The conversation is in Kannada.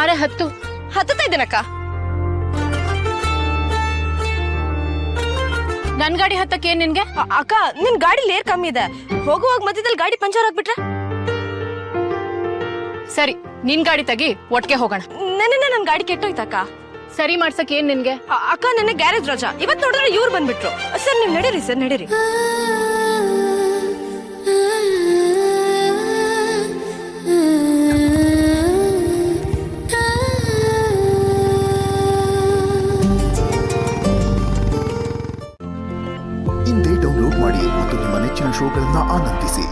ಬಾರೆ ಹತ್ತು. ಹತ್ತುತ್ತಾ ಇದ್ದೇನಕ್ಕ. ನನ್ ಗಾಡಿ ಹತ್ತಕ್ಕೆ ಏನ್ ನಿನ್ಗೆ? ಅಕ್ಕ ನಿನ್ ಗಾಡಿ ಲೇರ್ ಕಮ್ಮಿ ಇದೆ. ಹೋಗುವಾಗ ಮಧ್ಯದಲ್ಲಿ ಗಾಡಿ ಪಂಚರ್ ಆಗ್ಬಿಟ್ರೆ? ಸರಿ, ನಿನ್ ಗಾಡಿ ತೆಗಿ, ಒಟ್ಟಿಗೆ ಹೋಗೋಣ. ನೆನ್ನೆ ನನ್ ಗಾಡಿ ಕೆಟ್ಟೋಯ್ತಕ್ಕ. ಸರಿ ಮಾಡ್ಸಕ್ ಏನ್ ನಿನ್ಗೆ? ಅಕ್ಕ ನೆನ್ನೆ ಗ್ಯಾರೇಜ್ ರಜಾ, ಇವತ್ ನೋಡಿದ್ರೆ ಇವ್ರು ಬಂದ್ಬಿಟ್ರು. ಸರ್ ನೀವ್ ನಡೀರಿ ಸರ್, ನಡೀರಿ. ಇಂದೇ ಡೌನ್ಲೋಡ್ ಮಾಡಿ ಮತ್ತು ನಿಮ್ಮ ನೆಚ್ಚಿನ ಶೋಗಳನ್ನ ಆನಂದಿಸಿ.